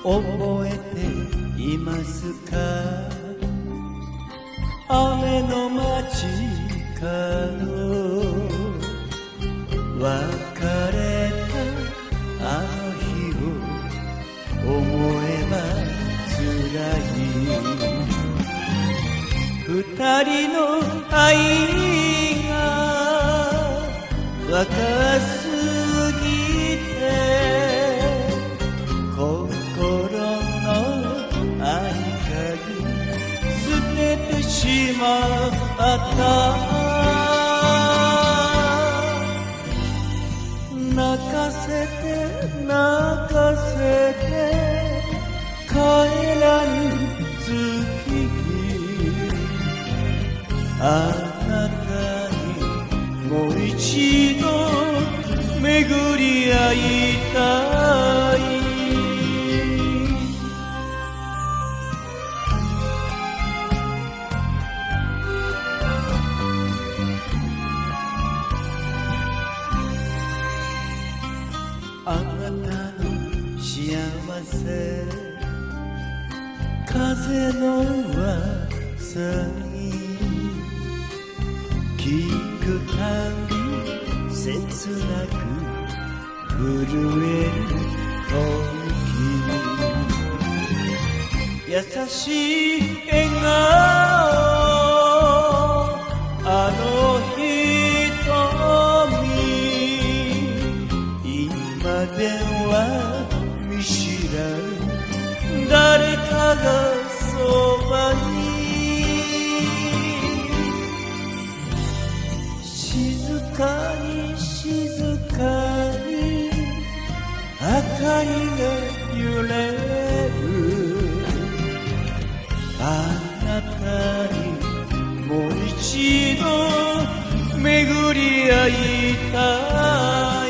覚えていますか？雨の街角別れたあの日を思えば辛い。二人の愛が若すぎて心の合鍵捨ててしまった泣かせて泣かせて帰らぬ月あなたにもう一度巡り会いたい。あなたの幸せ風の噂に聞くたび切なく震える時優しい笑顔あの瞳今では見知らぬ誰かがそばに静かに静かに明かりが揺れるあなたにもう一度巡り会いたい。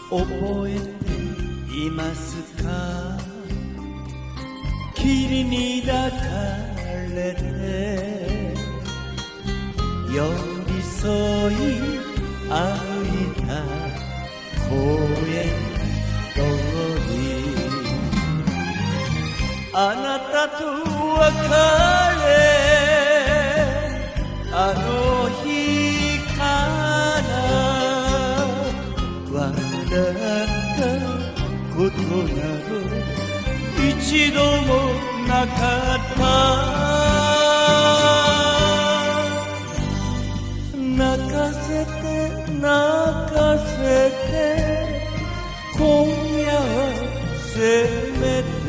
覚えていますか？霧に抱かれて寄り添い歩いた公園通りあなたと別れあの日から笑ったことなど一度もなかった泣かせて泣かせて今夜はせめて